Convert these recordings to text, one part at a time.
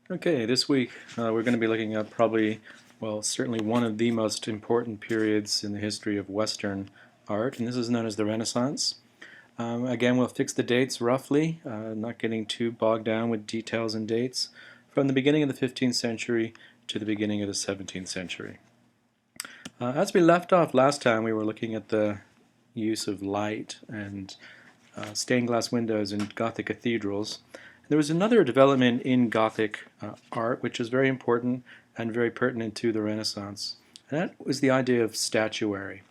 Okay, this week we're going to be looking at certainly one of the most important periods in the history of Western art, and this is known as the Renaissance. Again, we'll fix the dates roughly, not getting too bogged down with details and dates, from the beginning of the 15th century to the beginning of the 17th century. As we left off last time, we were looking at the use of light and stained glass windows in Gothic cathedrals. There was another development in Gothic art which was very important and very pertinent to the Renaissance, and that was the idea of statuary.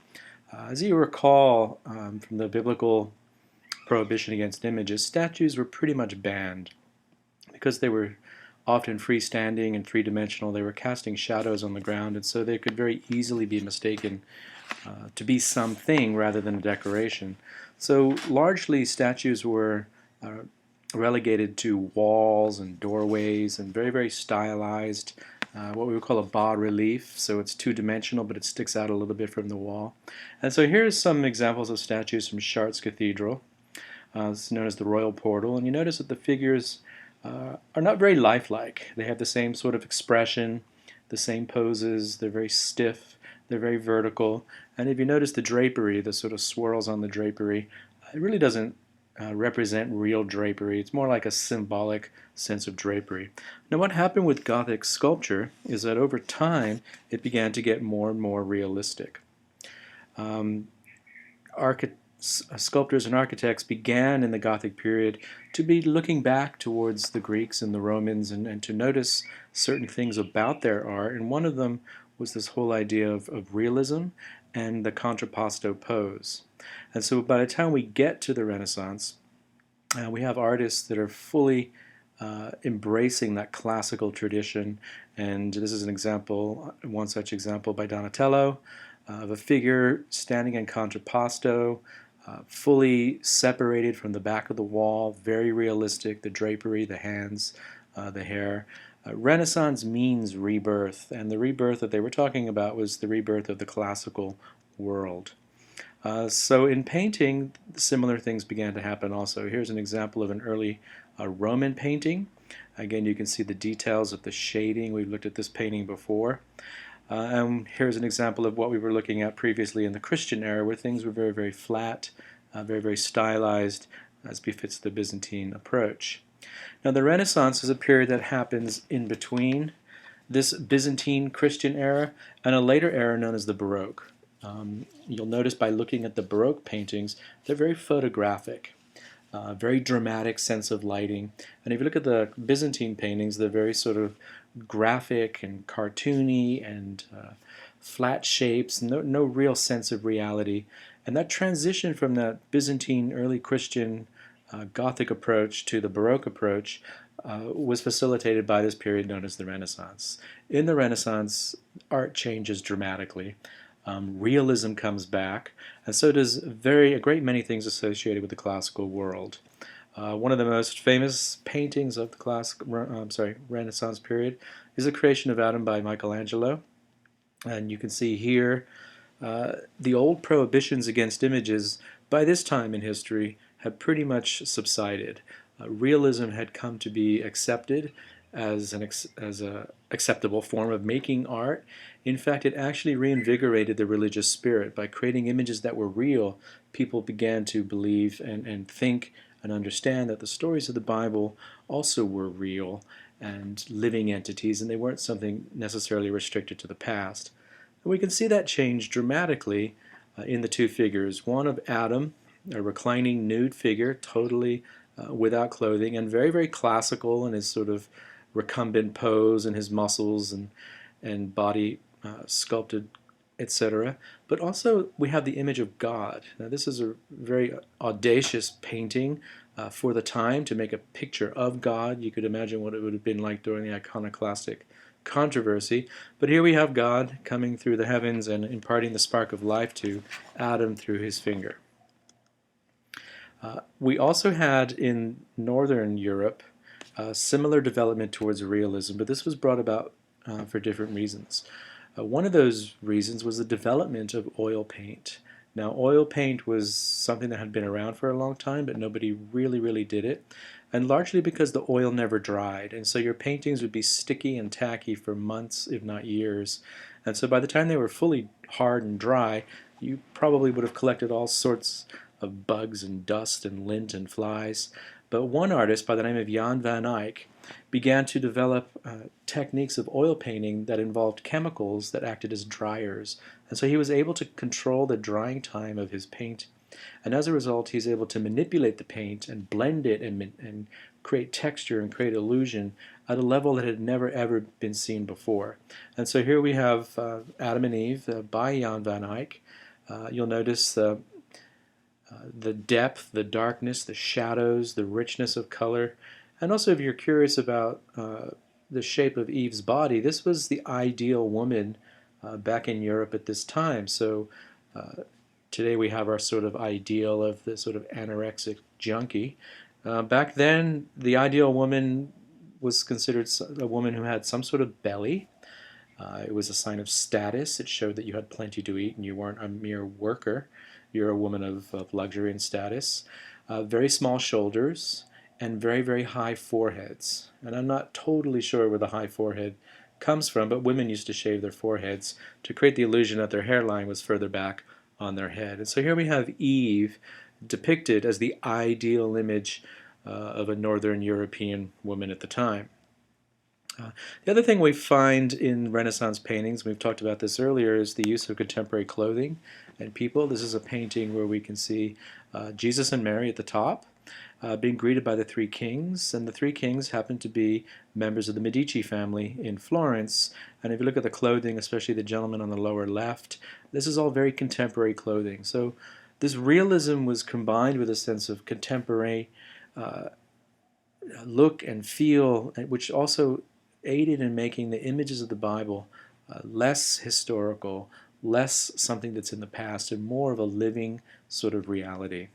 As you recall from the biblical prohibition against images, statues were pretty much banned because they were often freestanding and three-dimensional. They were casting shadows on the ground, and so they could very easily be mistaken to be something rather than a decoration. So largely statues were relegated to walls and doorways and very, very stylized, what we would call a bas-relief. So it's two-dimensional, but it sticks out a little bit from the wall. And so here's some examples of statues from Chartres Cathedral. It's known as the Royal Portal, and you notice that the figures are not very lifelike. They have the same sort of expression, the same poses, they're very stiff, they're very vertical, and if you notice the drapery, the sort of swirls on the drapery, it really doesn't represent real drapery. It's more like a symbolic sense of drapery. Now what happened with Gothic sculpture is that over time it began to get more and more realistic. Um, Sculptors and architects began in the Gothic period to be looking back towards the Greeks and the Romans and to notice certain things about their art, and one of them was this whole idea of realism and the contrapposto pose. And so by the time we get to the Renaissance, we have artists that are fully embracing that classical tradition, and this is an example, one such example by Donatello, of a figure standing in contrapposto, fully separated from the back of the wall, very realistic, the drapery, the hands, the hair. Renaissance means rebirth, and the rebirth that they were talking about was the rebirth of the classical world. So in painting, similar things began to happen also. Here's an example of an early Roman painting. Again, you can see the details of the shading. We've looked at this painting before. And here's an example of what we were looking at previously in the Christian era, where things were very, very flat, very, very stylized, as befits the Byzantine approach. Now, the Renaissance is a period that happens in between this Byzantine Christian era and a later era known as the Baroque. You'll notice by looking at the Baroque paintings, they're very photographic, very dramatic sense of lighting. And if you look at the Byzantine paintings, they're very sort of graphic and cartoony and flat shapes, no real sense of reality. And that transition from that Byzantine early Christian Gothic approach to the Baroque approach was facilitated by this period known as the Renaissance. In the Renaissance, art changes dramatically. Realism comes back, and so does a great many things associated with the classical world. One of the most famous paintings of the Renaissance period is the Creation of Adam by Michelangelo. And you can see here the old prohibitions against images by this time in history had pretty much subsided. Realism had come to be accepted as an acceptable form of making art. In fact, it actually reinvigorated the religious spirit. By creating images that were real, people began to believe and think and understand that the stories of the Bible also were real and living entities, and they weren't something necessarily restricted to the past. And we can see that change dramatically in the two figures. One of Adam, a reclining nude figure, totally without clothing, and very, very classical in his sort of recumbent pose and his muscles and body sculpted, etc. But also we have the image of God. Now this is a very audacious painting for the time to make a picture of God. You could imagine what it would have been like during the iconoclastic controversy. But here we have God coming through the heavens and imparting the spark of life to Adam through his finger. We also had in Northern Europe similar development towards realism, but this was brought about for different reasons. One of those reasons was the development of oil paint. Now, oil paint was something that had been around for a long time, but nobody really did it. and largely because the oil never dried. And so your paintings would be sticky and tacky for months, if not years. And so by the time they were fully hard and dry, you probably would have collected all sorts of bugs and dust and lint and flies. But one artist by the name of Jan van Eyck began to develop techniques of oil painting that involved chemicals that acted as dryers. And so he was able to control the drying time of his paint. And as a result, he's able to manipulate the paint and blend it and create texture and create illusion at a level that had never ever been seen before. And so here we have Adam and Eve by Jan van Eyck. You'll notice the depth, the darkness, the shadows, the richness of color. And also, if you're curious about the shape of Eve's body, this was the ideal woman back in Europe at this time. So today we have our sort of ideal of the sort of anorexic junkie. Back then, the ideal woman was considered a woman who had some sort of belly. It was a sign of status. It showed that you had plenty to eat and you weren't a mere worker. You're a woman of luxury and status. Very small shoulders and very, very high foreheads. And I'm not totally sure where the high forehead comes from, but women used to shave their foreheads to create the illusion that their hairline was further back on their head. And so here we have Eve depicted as the ideal image of a Northern European woman at the time. The other thing we find in Renaissance paintings, we've talked about this earlier, is the use of contemporary clothing and people. This is a painting where we can see Jesus and Mary at the top, being greeted by the three kings, and the three kings happen to be members of the Medici family in Florence. And if you look at the clothing, especially the gentleman on the lower left, this is all very contemporary clothing. So this realism was combined with a sense of contemporary look and feel, which also aided in making the images of the Bible less historical, less something that's in the past, and more of a living sort of reality.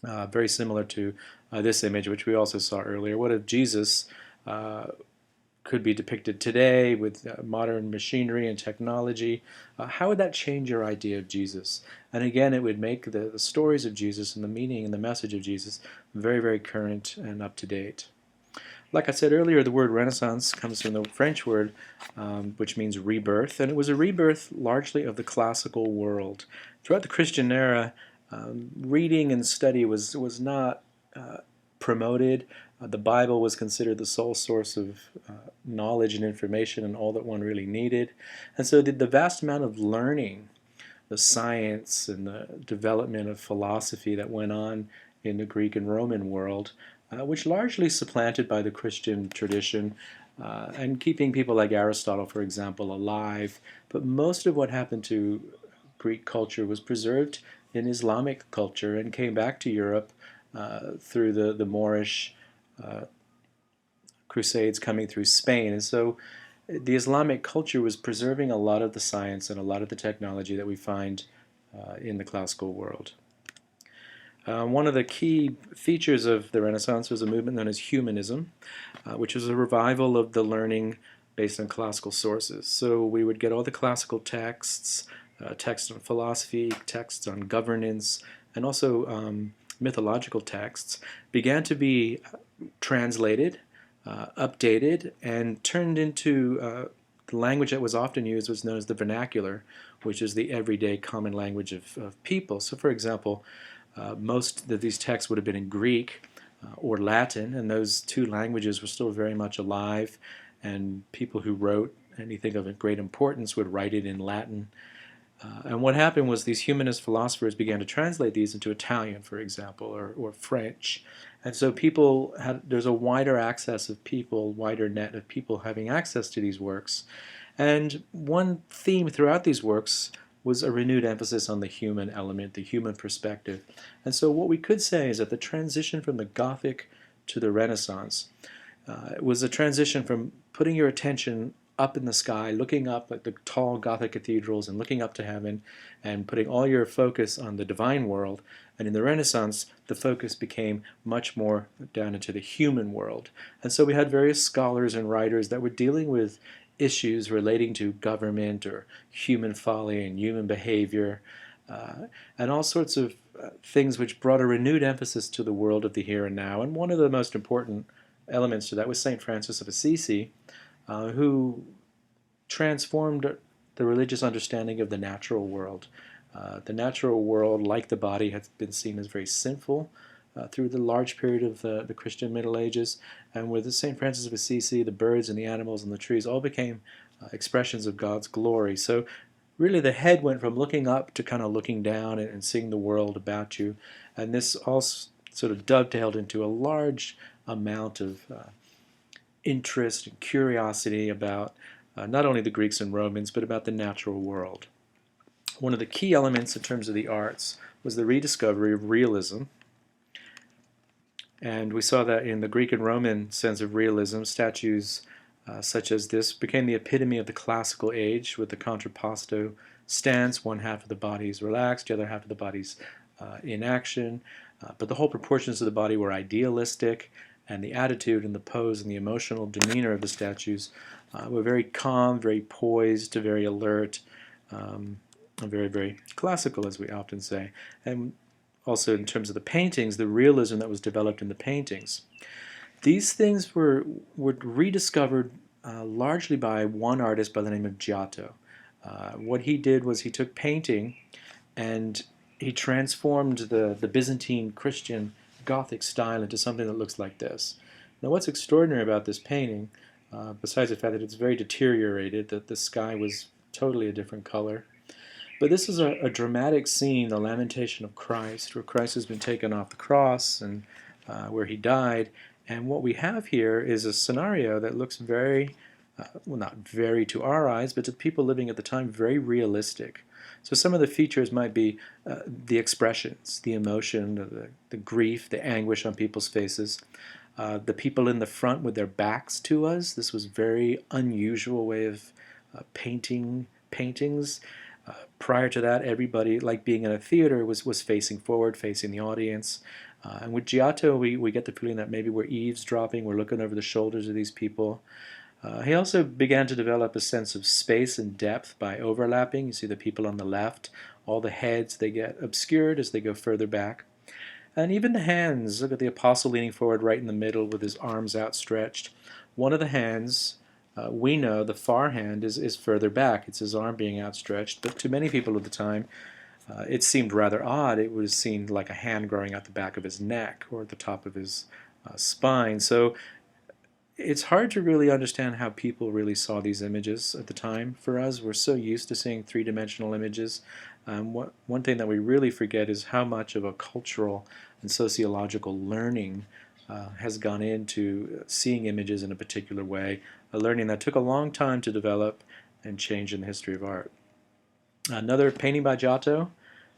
Very similar to this image, which we also saw earlier. What if Jesus could be depicted today with modern machinery and technology? How would that change your idea of Jesus? And again, it would make the stories of Jesus and the meaning and the message of Jesus very, very current and up to date. Like I said earlier, the word Renaissance comes from the French word, which means rebirth, and it was a rebirth largely of the classical world. Throughout the Christian era, reading and study was not promoted. The Bible was considered the sole source of knowledge and information and all that one really needed. And so the vast amount of learning, the science and the development of philosophy that went on in the Greek and Roman world, which largely supplanted by the Christian tradition and keeping people like Aristotle, for example, alive. But most of what happened to Greek culture was preserved in Islamic culture and came back to Europe through the Moorish crusades coming through Spain. And so the Islamic culture was preserving a lot of the science and a lot of the technology that we find in the classical world. One of the key features of the Renaissance was a movement known as humanism, which was a revival of the learning based on classical sources. So we would get all the classical texts, texts on philosophy, texts on governance, and also mythological texts, began to be translated, updated, and turned into the language that was often used was known as the vernacular, which is the everyday common language of people. So for example, most of these texts would have been in Greek or Latin, and those two languages were still very much alive, and people who wrote anything of great importance would write it in Latin. And what happened was these humanist philosophers began to translate these into Italian, for example, or French. And so there's a wider access of people, wider net of people having access to these works. And one theme throughout these works was a renewed emphasis on the human element, the human perspective. And so what we could say is that the transition from the Gothic to the Renaissance was a transition from putting your attention up in the sky, looking up at the tall Gothic cathedrals and looking up to heaven and putting all your focus on the divine world. And in the Renaissance, the focus became much more down into the human world. And so we had various scholars and writers that were dealing with issues relating to government or human folly and human behavior and all sorts of things which brought a renewed emphasis to the world of the here and now. And one of the most important elements to that was St. Francis of Assisi, who transformed the religious understanding of the natural world. The natural world, like the body, has been seen as very sinful through the large period of the Christian Middle Ages. And with St. Francis of Assisi, the birds and the animals and the trees all became expressions of God's glory. So really the head went from looking up to kind of looking down and seeing the world about you. And this all sort of dovetailed into a large amount of interest and curiosity about not only the Greeks and Romans, but about the natural world. One of the key elements in terms of the arts was the rediscovery of realism. And we saw that in the Greek and Roman sense of realism, statues such as this became the epitome of the classical age, with the contrapposto stance. One half of the body is relaxed, the other half of the body is in action. But the whole proportions of the body were idealistic, and the attitude and the pose and the emotional demeanor of the statues were very calm, very poised, very alert, very, very classical, as we often say. And also in terms of the paintings, the realism that was developed in the paintings. These things were rediscovered largely by one artist by the name of Giotto. What he did was he took painting and he transformed the Byzantine Christian Gothic style into something that looks like this. Now what's extraordinary about this painting, besides the fact that it's very deteriorated, that the sky was totally a different color, but this is a dramatic scene, the Lamentation of Christ, where Christ has been taken off the cross and where he died. And what we have here is a scenario that looks very, well, not very to our eyes, but to people living at the time, very realistic. So some of the features might be the expressions, the emotion, the grief, the anguish on people's faces. The people in the front with their backs to us. This was a very unusual way of painting paintings. Prior to that, everybody, like being in a theater, was facing forward, facing the audience. And with Giotto, we get the feeling that maybe we're eavesdropping, we're looking over the shoulders of these people. He also began to develop a sense of space and depth by overlapping. You see the people on the left, all the heads, they get obscured as they go further back. And even the hands, look at the apostle leaning forward right in the middle with his arms outstretched. One of the hands, we know the far hand is further back. It's his arm being outstretched. But to many people at the time, it seemed rather odd. It was seen like a hand growing out the back of his neck or at the top of his spine. So it's hard to really understand how people really saw these images at the time. For us, we're so used to seeing three-dimensional images. One thing that we really forget is how much of a cultural and sociological learning has gone into seeing images in a particular way, a learning that took a long time to develop and change in the history of art. Another painting by Giotto,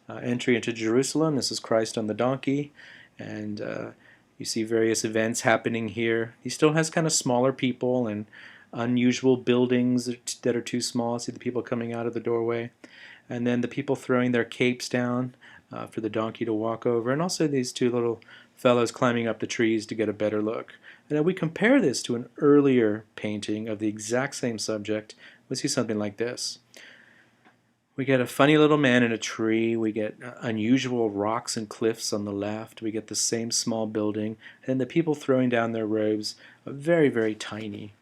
Entry into Jerusalem. This is Christ on the donkey, and you see various events happening here. He still has kind of smaller people and unusual buildings that are too small. See the people coming out of the doorway, and then the people throwing their capes down for the donkey to walk over, and also these two little fellows climbing up the trees to get a better look. And if we compare this to an earlier painting of the exact same subject, we see something like this. We get a funny little man in a tree, we get unusual rocks and cliffs on the left, we get the same small building, and the people throwing down their robes are very, very tiny.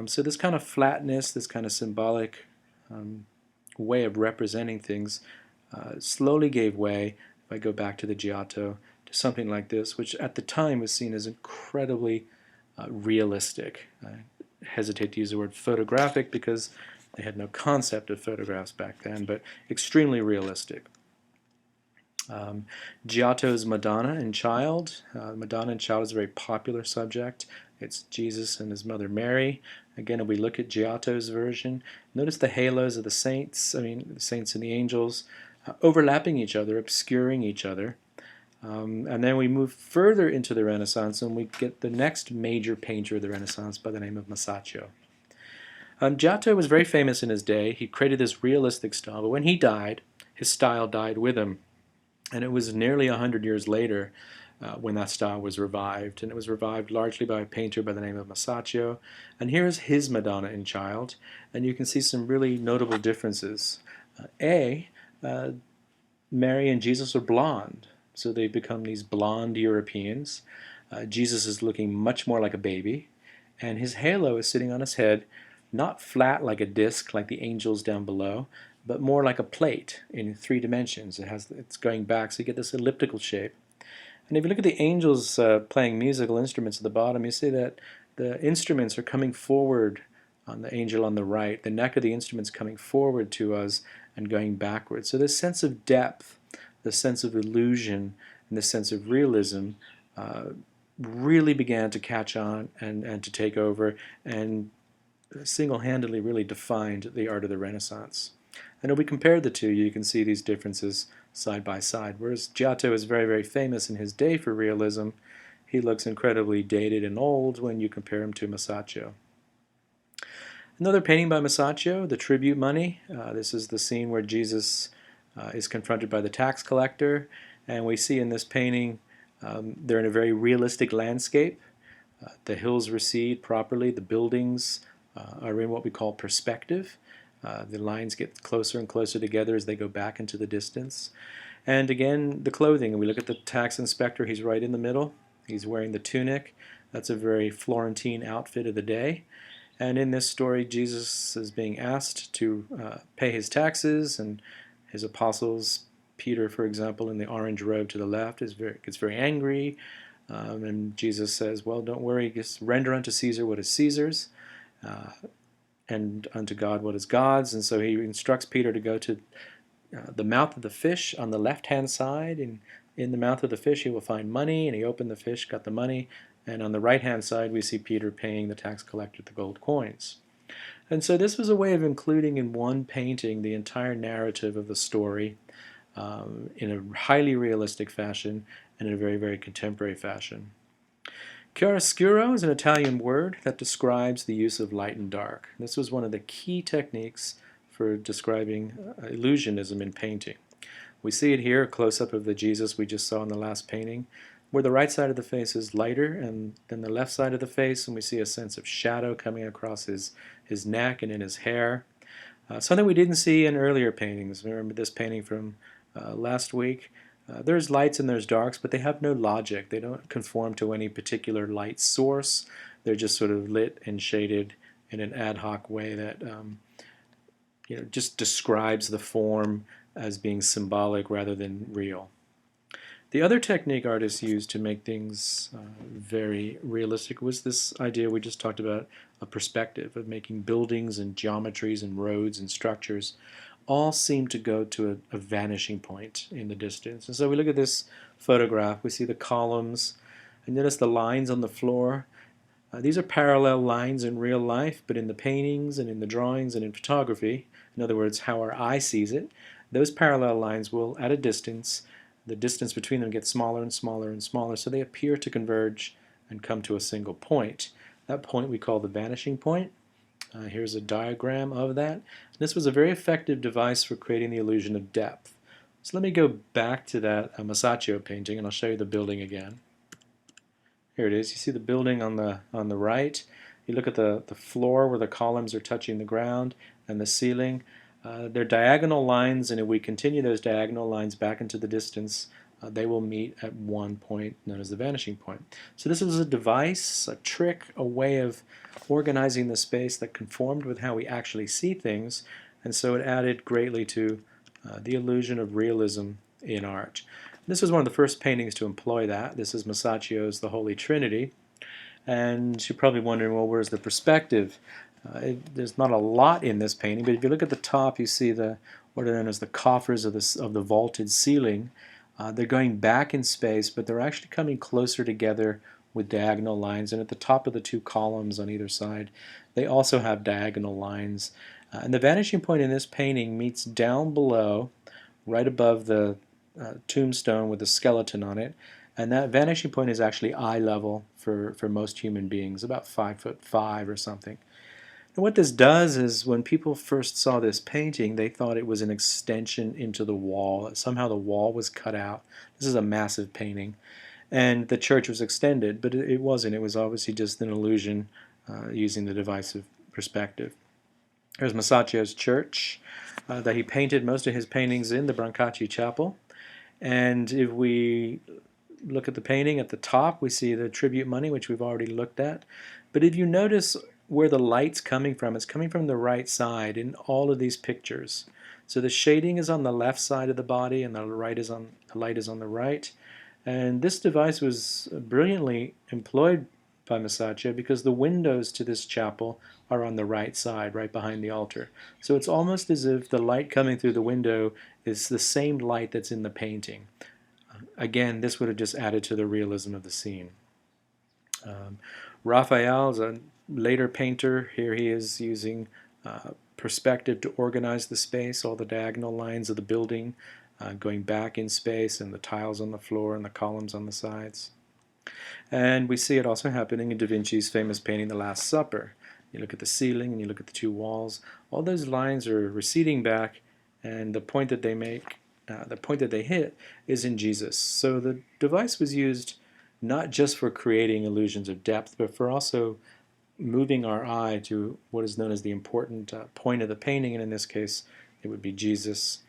So this kind of flatness, this kind of symbolic way of representing things slowly gave way, if I go back to the Giotto, to something like this, which at the time was seen as incredibly realistic. I hesitate to use the word photographic because they had no concept of photographs back then, but extremely realistic. Giotto's Madonna and Child. Madonna and Child is a very popular subject. It's Jesus and his mother Mary. Again, if we look at Giotto's version, notice the halos of the saints, the saints and the angels, overlapping each other, obscuring each other. And then we move further into the Renaissance and we get the next major painter of the Renaissance by the name of Masaccio. Giotto was very famous in his day. He created this realistic style, but when he died, his style died with him. And it was nearly 100 years later when that style was revived. And it was revived largely by a painter by the name of Masaccio. And here is his Madonna and Child. And you can see some really notable differences. Mary and Jesus are blonde. so they become these blonde Europeans. Jesus is looking much more like a baby, and his halo is sitting on his head, not flat like a disc like the angels down below, but more like a plate in 3 dimensions. It's going back, so you get this elliptical shape. And if you look at the angels playing musical instruments at the bottom, you see that the instruments are coming forward on the angel on the right. The neck of the instrument's coming forward to us and going backwards. So this sense of depth, the sense of illusion, and the sense of realism really began to catch on and to take over, and single-handedly really defined the art of the Renaissance. And if we compare the two, you can see these differences side by side. Whereas Giotto is very, very famous in his day for realism, he looks incredibly dated and old when you compare him to Masaccio. Another painting by Masaccio, The Tribute Money. This is the scene where Jesus is confronted by the tax collector, and we see in this painting they're in a very realistic landscape. The hills recede properly, the buildings are in what we call perspective. The lines get closer and closer together as they go back into the distance. And again, the clothing. We look at the tax inspector, he's right in the middle. He's wearing the tunic. That's a very Florentine outfit of the day. And in this story, Jesus is being asked to pay his taxes, and his apostles, Peter, for example, in the orange robe to the left, gets very angry. And Jesus says, well, don't worry, just render unto Caesar what is Caesar's, and unto God what is God's. And so he instructs Peter to go to the mouth of the fish on the left-hand side. And in the mouth of the fish he will find money, and he opened the fish, got the money. And on the right-hand side we see Peter paying the tax collector the gold coins. And so this was a way of including in one painting the entire narrative of the story in a highly realistic fashion and in a very, very contemporary fashion. Chiaroscuro is an Italian word that describes the use of light and dark. This was one of the key techniques for describing illusionism in painting. We see it here, a close-up of the Jesus we just saw in the last painting, where the right side of the face is lighter and then the left side of the face, and we see a sense of shadow coming across his neck and in his hair. Something we didn't see in earlier paintings. Remember this painting from last week? There's lights and there's darks, but they have no logic. They don't conform to any particular light source. They're just sort of lit and shaded in an ad hoc way that just describes the form as being symbolic rather than real. The other technique artists used to make things very realistic was this idea we just talked about, a perspective, of making buildings and geometries and roads and structures all seem to go to a vanishing point in the distance. And so we look at this photograph, we see the columns, and notice the lines on the floor. These are parallel lines in real life, but in the paintings and in the drawings and in photography, in other words, how our eye sees it, those parallel lines will, at a distance, the distance between them gets smaller and smaller and smaller, so they appear to converge and come to a single point. That point we call the vanishing point. Here's a diagram of that. This was a very effective device for creating the illusion of depth. So let me go back to that Masaccio painting, and I'll show you the building again. Here it is. You see the building on the right. You look at the floor where the columns are touching the ground and the ceiling. They're diagonal lines, and if we continue those diagonal lines back into the distance, they will meet at one point known as the vanishing point. So this was a device, a trick, a way of organizing the space that conformed with how we actually see things, and so it added greatly to the illusion of realism in art. This was one of the first paintings to employ that. This is Masaccio's The Holy Trinity, and you're probably wondering, well, where's the perspective? There's not a lot in this painting, but if you look at the top, you see what are known as the coffers of the vaulted ceiling. They're going back in space, but they're actually coming closer together with diagonal lines, and at the top of the two columns on either side, they also have diagonal lines. And the vanishing point in this painting meets down below, right above the tombstone with the skeleton on it, and that vanishing point is actually eye level for most human beings, about 5'5" or something. And what this does is when people first saw this painting, they thought it was an extension into the wall. Somehow the wall was cut out. This is a massive painting. And the church was extended, but it wasn't. It was obviously just an illusion using the device of perspective. Here's Masaccio's church that he painted most of his paintings in the Brancacci Chapel. And if we look at the painting at the top, we see the tribute money, which we've already looked at. But if you notice where the light's coming from, it's coming from the right side in all of these pictures. So the shading is on the left side of the body, and the light is on the right. And this device was brilliantly employed by Masaccio because the windows to this chapel are on the right side, right behind the altar. So it's almost as if the light coming through the window is the same light that's in the painting. Again, this would have just added to the realism of the scene. Raphael is a later painter. Here he is using perspective to organize the space, all the diagonal lines of the building going back in space, and the tiles on the floor and the columns on the sides. And we see it also happening in Da Vinci's famous painting, The Last Supper. You look at the ceiling and you look at the two walls. All those lines are receding back, and the point that they make, the point that they hit, is in Jesus. So the device was used not just for creating illusions of depth, but for also moving our eye to what is known as the important point of the painting, and in this case, it would be Jesus.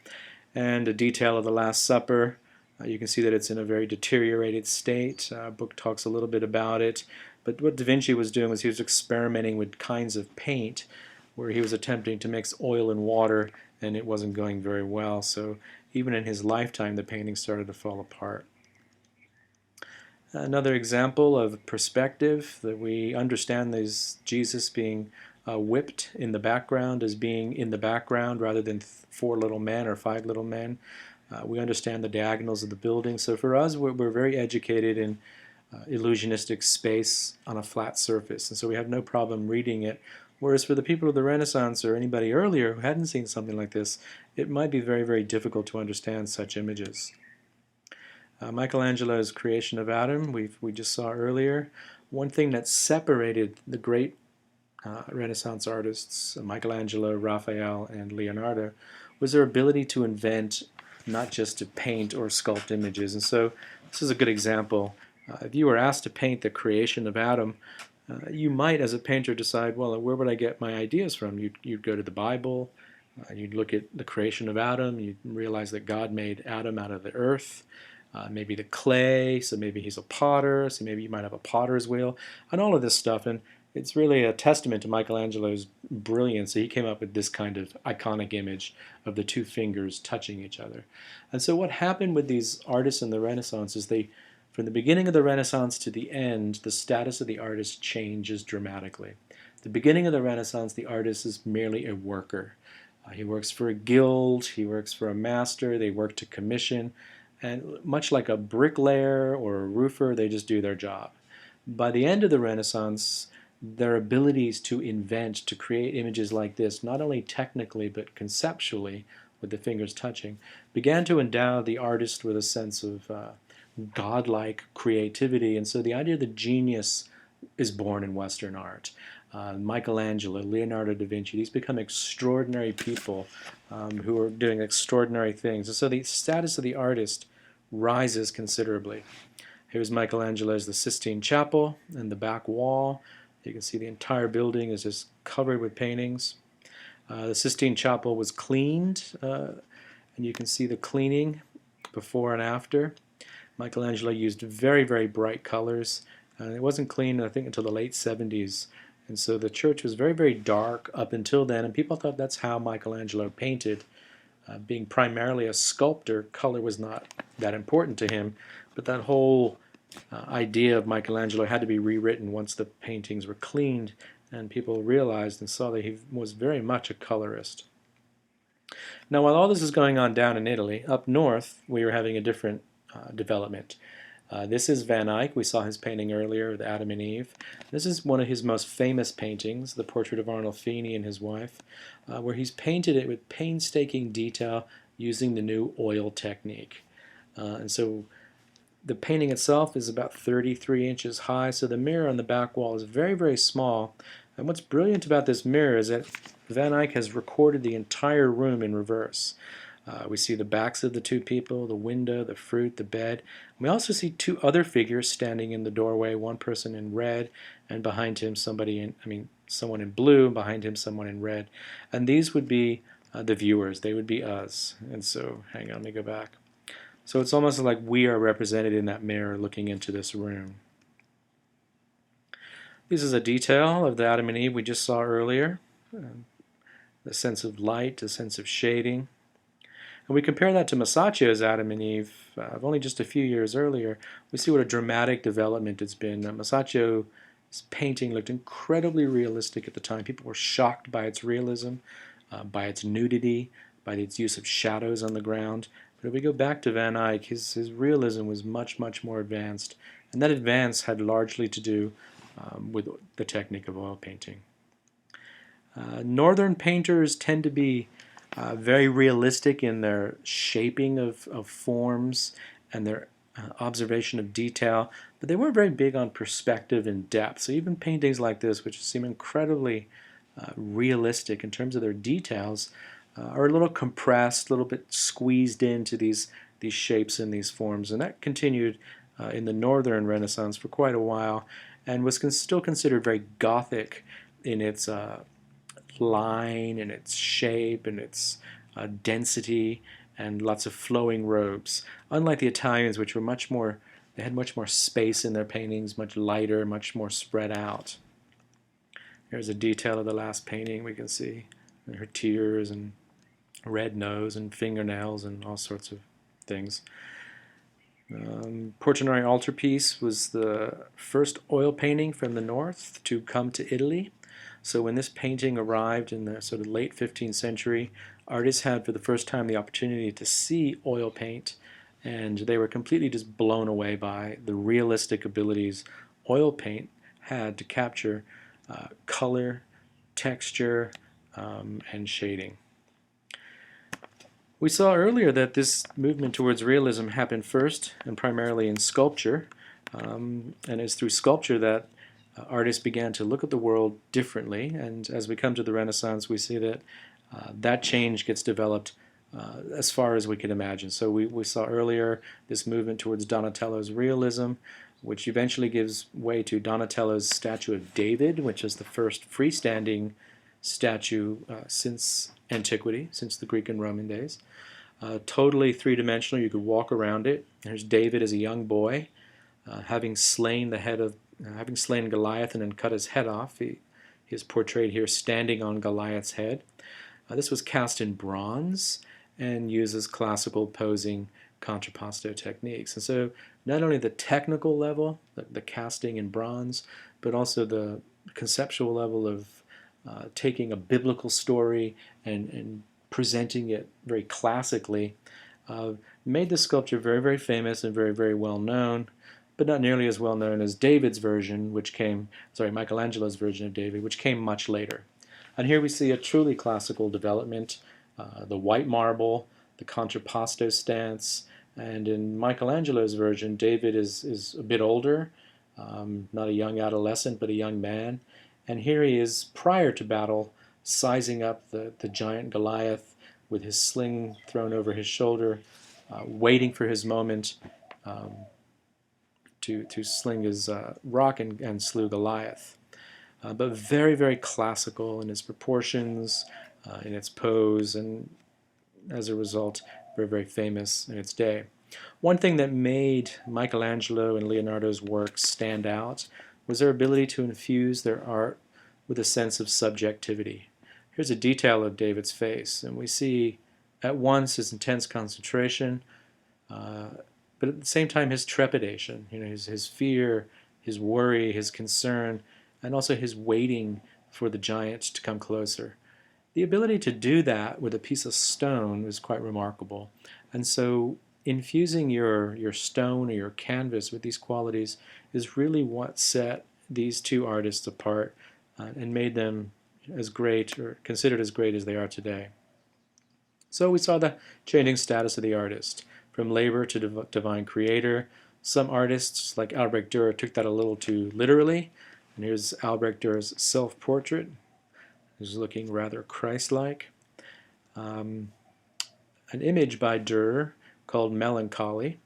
And a detail of the Last Supper. You can see that it's in a very deteriorated state. Our book talks a little bit about it. But what Da Vinci was doing was he was experimenting with kinds of paint where he was attempting to mix oil and water, and it wasn't going very well. So even in his lifetime, the painting started to fall apart. Another example of perspective, that we understand there's Jesus being whipped in the background as being in the background rather than 4 little men or 5 little men. We understand the diagonals of the building. So for us, we're very educated in illusionistic space on a flat surface, and so we have no problem reading it. Whereas for the people of the Renaissance or anybody earlier who hadn't seen something like this, it might be very, very difficult to understand such images. Michelangelo's creation of Adam, we just saw earlier. One thing that separated the great Renaissance artists, Michelangelo, Raphael, and Leonardo, was their ability to invent, not just to paint or sculpt images. And so this is a good example. If you were asked to paint the creation of Adam, you might, as a painter, decide, well, where would I get my ideas from? You'd go to the Bible, you'd look at the creation of Adam, you'd realize that God made Adam out of the earth, maybe the clay, so maybe he's a potter, so maybe you might have a potter's wheel, and all of this stuff. And it's really a testament to Michelangelo's brilliance that he came up with this kind of iconic image of the 2 fingers touching each other. And so what happened with these artists in the Renaissance is from the beginning of the Renaissance to the end, the status of the artist changes dramatically. At the beginning of the Renaissance, the artist is merely a worker. He works for a guild, he works for a master, they work to commission, and much like a bricklayer or a roofer, they just do their job. By the end of the Renaissance, their abilities to invent, to create images like this, not only technically but conceptually, with the fingers touching, began to endow the artist with a sense of godlike creativity. And so the idea of the genius is born in Western art. Michelangelo, Leonardo da Vinci, these become extraordinary people who are doing extraordinary things. And so the status of the artist rises considerably. Here's Michelangelo's The Sistine Chapel and the back wall. You can see the entire building is just covered with paintings. The Sistine Chapel was cleaned, and you can see the cleaning before and after. Michelangelo used very, very bright colors. It wasn't cleaned, I think, until the late 70s. And so the church was very, very dark up until then, and people thought that's how Michelangelo painted. Being primarily a sculptor, color was not that important to him, but that whole idea of Michelangelo had to be rewritten once the paintings were cleaned, and people realized and saw that he was very much a colorist. Now, while all this is going on down in Italy, up north we were having a different development. This is Van Eyck. We saw his painting earlier with Adam and Eve. This is one of his most famous paintings, the portrait of Arnolfini and his wife, where he's painted it with painstaking detail using the new oil technique. And so the painting itself is about 33 inches high, so the mirror on the back wall is very, very small. And what's brilliant about this mirror is that Van Eyck has recorded the entire room in reverse. We see the backs of the 2 people, the window, the fruit, the bed. We also see 2 other figures standing in the doorway, one person in red, and behind him someone in blue, and behind him someone in red. And these would be the viewers. They would be us. And so, hang on, let me go back. So it's almost like we are represented in that mirror looking into this room. This is a detail of the Adam and Eve we just saw earlier. The sense of light, the sense of shading. And we compare that to Masaccio's Adam and Eve of only just a few years earlier. We see what a dramatic development it's been. Masaccio's painting looked incredibly realistic at the time. People were shocked by its realism, by its nudity, by its use of shadows on the ground. But if we go back to Van Eyck, his realism was much, much more advanced. And that advance had largely to do with the technique of oil painting. Northern painters tend to be very realistic in their shaping of forms and their observation of detail, but they weren't very big on perspective and depth. So even paintings like this, which seem incredibly realistic in terms of their details, are a little compressed, a little bit squeezed into these shapes and these forms. And that continued in the Northern Renaissance for quite a while, and was still considered very Gothic in its line and its shape and its density and lots of flowing robes. Unlike the Italians, which were much more, they had much more space in their paintings, much lighter, much more spread out. Here's a detail of the last painting. We can see her tears and red nose and fingernails and all sorts of things. Portinari altarpiece was the first oil painting from the north to come to Italy. So when this painting arrived in the sort of late 15th century, artists had for the first time the opportunity to see oil paint, and they were completely just blown away by the realistic abilities oil paint had to capture color, texture, and shading. We saw earlier that this movement towards realism happened first and primarily in sculpture, and it's through sculpture that artists began to look at the world differently. And as we come to the Renaissance, we see that that change gets developed as far as we can imagine. So we saw earlier this movement towards Donatello's realism, which eventually gives way to Donatello's statue of David, which is the first freestanding statue since antiquity, since the Greek and Roman days. Totally three-dimensional. You could walk around it. There's David as a young boy, having slain Goliath and then cut his head off. He is portrayed here standing on Goliath's head. This was cast in bronze and uses classical posing contrapposto techniques. And so not only the technical level, the casting in bronze, but also the conceptual level of taking a biblical story and presenting it very classically, made the sculpture very, very famous and very, very well known, but not nearly as well known as David's version, Michelangelo's version of David, which came much later. And here we see a truly classical development, the white marble, the contrapposto stance, and in Michelangelo's version, David is a bit older, not a young adolescent, but a young man. And here he is, prior to battle, sizing up the giant Goliath with his sling thrown over his shoulder, waiting for his moment to sling his rock and slew Goliath. But very, very classical in its proportions, in its pose, and as a result, very, very famous in its day. One thing that made Michelangelo and Leonardo's works stand out was their ability to infuse their art with a sense of subjectivity. Here's a detail of David's face, and we see at once his intense concentration, but at the same time his trepidation, his fear, his worry, his concern, and also his waiting for the giant to come closer. The ability to do that with a piece of stone is quite remarkable. And so infusing your stone or your canvas with these qualities is really what set these two artists apart and made them as great, or considered as great as they are today. So we saw the changing status of the artist, from labor to divine creator. Some artists, like Albrecht Dürer, took that a little too literally. And here's Albrecht Dürer's self-portrait. He's looking rather Christ-like. An image by Dürer called Melancholy.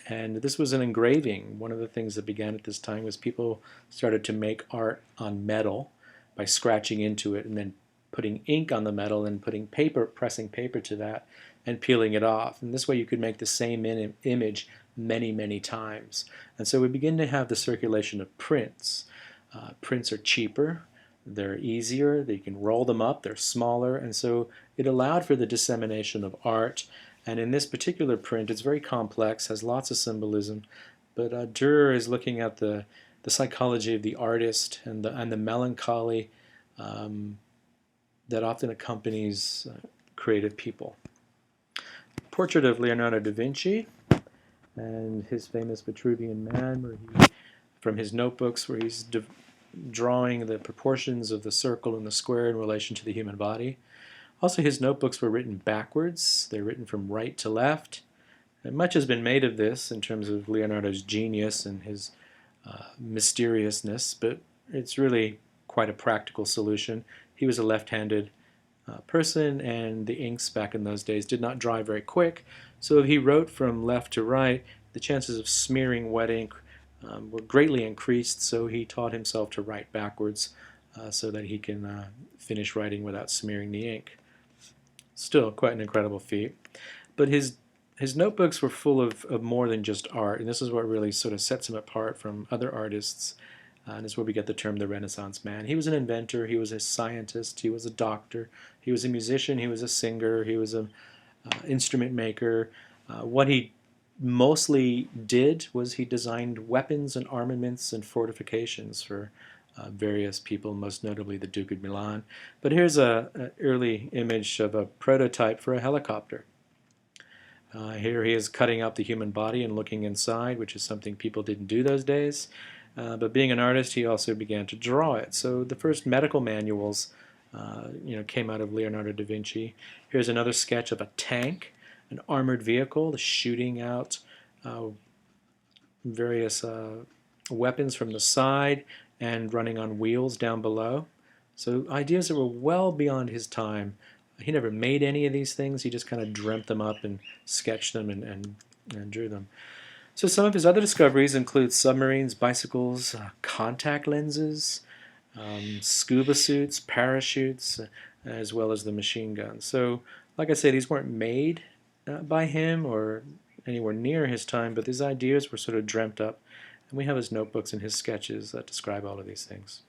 And this was an engraving. One of the things that began at this time was people started to make art on metal by scratching into it and then putting ink on the metal and pressing paper to that. and peeling it off. And this way you could make the same image many, many times. And so we begin to have the circulation of prints. Prints are cheaper, they're easier, you can roll them up, they're smaller, and so it allowed for the dissemination of art. And in this particular print, it's very complex, has lots of symbolism, but Dürer is looking at the psychology of the artist and the melancholy that often accompanies creative people. Portrait of Leonardo da Vinci and his famous Vitruvian Man, where he, from his notebooks, where he's drawing the proportions of the circle and the square in relation to the human body. Also, his notebooks were written backwards. They're written from right to left. And much has been made of this in terms of Leonardo's genius and his mysteriousness, but it's really quite a practical solution. He was a left-handed person, and the inks back in those days did not dry very quick, so if he wrote from left to right, the chances of smearing wet ink were greatly increased, so he taught himself to write backwards so that he can finish writing without smearing the ink. Still quite an incredible feat. But his notebooks were full of more than just art, and this is what really sort of sets him apart from other artists, and is where we get the term the Renaissance man. He was an inventor, he was a scientist, he was a doctor, he was a musician, he was a singer, he was an instrument maker. What he mostly did was he designed weapons and armaments and fortifications for various people, most notably the Duke of Milan. But here's an early image of a prototype for a helicopter. Here he is cutting out the human body and looking inside, which is something people didn't do those days. But being an artist, he also began to draw it. So the first medical manuals came out of Leonardo da Vinci. Here's another sketch of a tank, an armored vehicle, shooting out various weapons from the side and running on wheels down below. So ideas that were well beyond his time. He never made any of these things. He just kind of dreamt them up and sketched them and drew them. So some of his other discoveries include submarines, bicycles, contact lenses, scuba suits, parachutes, as well as the machine gun. So, like I said, these weren't made by him or anywhere near his time, but these ideas were sort of dreamt up, and we have his notebooks and his sketches that describe all of these things.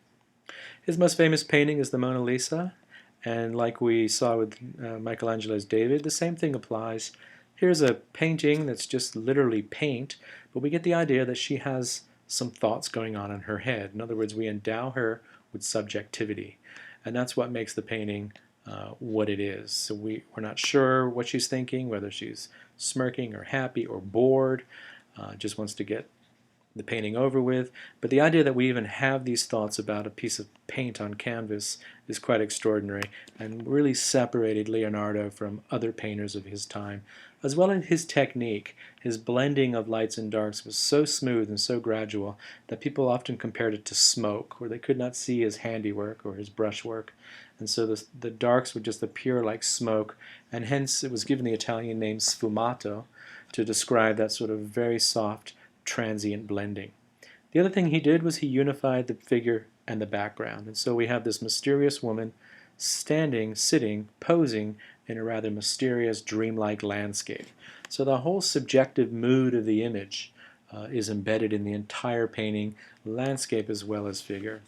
His most famous painting is the Mona Lisa, and like we saw with Michelangelo's David, the same thing applies. Here's a painting that's just literally paint, but we get the idea that she has some thoughts going on in her head. In other words, we endow her with subjectivity, and that's what makes the painting what it is. So we're not sure what she's thinking, whether she's smirking or happy or bored, just wants to get the painting over with. But the idea that we even have these thoughts about a piece of paint on canvas is quite extraordinary and really separated Leonardo from other painters of his time, as well as his technique. His blending of lights and darks was so smooth and so gradual that people often compared it to smoke, where they could not see his handiwork or his brushwork. And so the darks would just appear like smoke, and hence it was given the Italian name sfumato to describe that sort of very soft, transient blending. The other thing he did was he unified the figure and the background. And so we have this mysterious woman standing, sitting, posing in a rather mysterious, dreamlike landscape. So the whole subjective mood of the image is embedded in the entire painting, landscape as well as figure.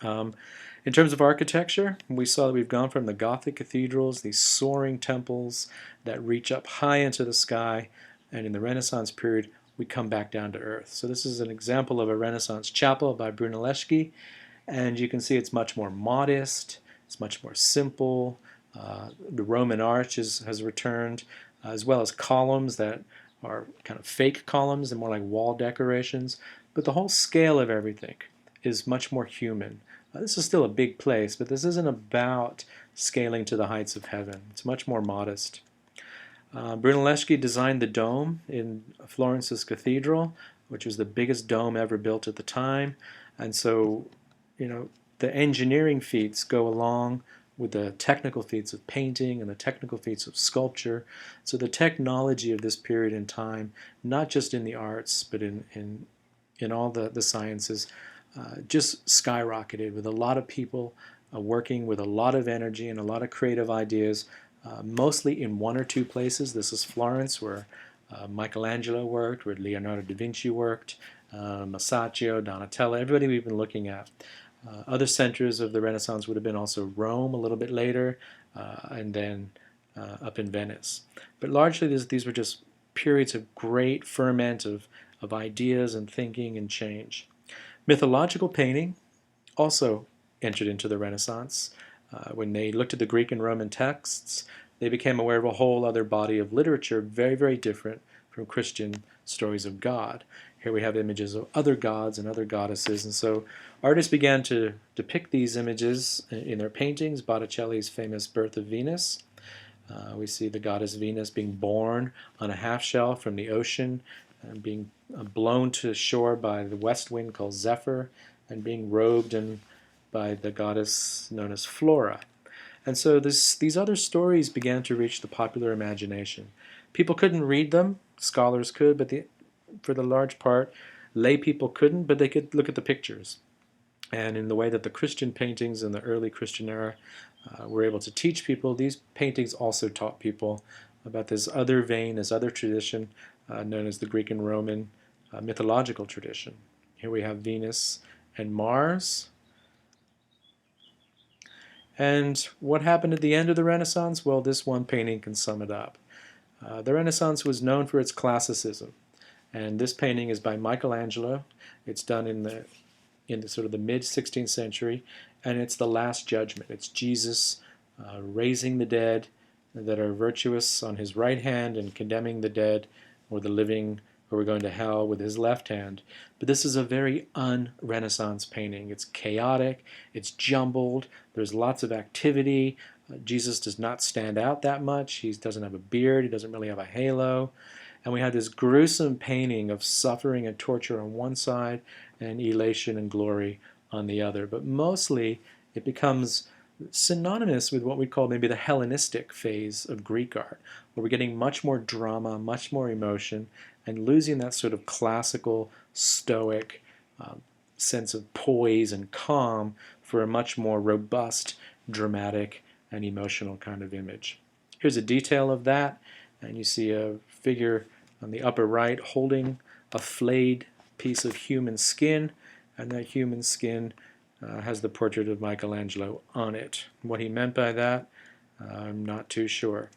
In terms of architecture, we saw that we've gone from the Gothic cathedrals, these soaring temples that reach up high into the sky, and in the Renaissance period, we come back down to earth. So this is an example of a Renaissance chapel by Brunelleschi, and you can see it's much more modest, it's much more simple. The Roman arch has returned, as well as columns that are kind of fake columns and more like wall decorations, but the whole scale of everything is much more human. This is still a big place, but this isn't about scaling to the heights of heaven. It's much more modest. Brunelleschi designed the dome in Florence's cathedral, which was the biggest dome ever built at the time. And so, the engineering feats go along with the technical feats of painting and the technical feats of sculpture. So the technology of this period in time, not just in the arts, but in all the sciences, just skyrocketed with a lot of people working with a lot of energy and a lot of creative ideas mostly in one or two places. This is Florence, where Michelangelo worked, where Leonardo da Vinci worked, Masaccio, Donatello, everybody we've been looking at. Other centers of the Renaissance would have been also Rome a little bit later, and then up in Venice. But largely these were just periods of great ferment of ideas and thinking and change. Mythological painting also entered into the Renaissance. When they looked at the Greek and Roman texts, they became aware of a whole other body of literature, very, very different from Christian stories of God. Here we have images of other gods and other goddesses, and so artists began to depict these images in their paintings. Botticelli's famous Birth of Venus. We see the goddess Venus being born on a half shell from the ocean, and being blown to shore by the west wind called Zephyr, and being robed by the goddess known as Flora. And so these other stories began to reach the popular imagination. People couldn't read them, scholars could, but for the large part, lay people couldn't, but they could look at the pictures. And in the way that the Christian paintings in the early Christian era were able to teach people, these paintings also taught people about this other vein, this other tradition known as the Greek and Roman mythological tradition. Here we have Venus and Mars. And what happened at the end of the Renaissance? Well, this one painting can sum it up. The Renaissance was known for its classicism, and this painting is by Michelangelo. It's done in the sort of the mid-16th century, and it's the Last Judgment. It's Jesus raising the dead that are virtuous on his right hand and condemning the dead or the living who are going to hell with his left hand. But this is a very un-Renaissance painting. It's chaotic, it's jumbled, there's lots of activity. Jesus does not stand out that much. He doesn't have a beard, he doesn't really have a halo. And we have this gruesome painting of suffering and torture on one side and elation and glory on the other. But mostly it becomes synonymous with what we call maybe the Hellenistic phase of Greek art, where we're getting much more drama, much more emotion, and losing that sort of classical, stoic sense of poise and calm for a much more robust, dramatic, and emotional kind of image. Here's a detail of that, and you see a figure on the upper right holding a flayed piece of human skin, and that human skin has the portrait of Michelangelo on it. What he meant by that, I'm not too sure.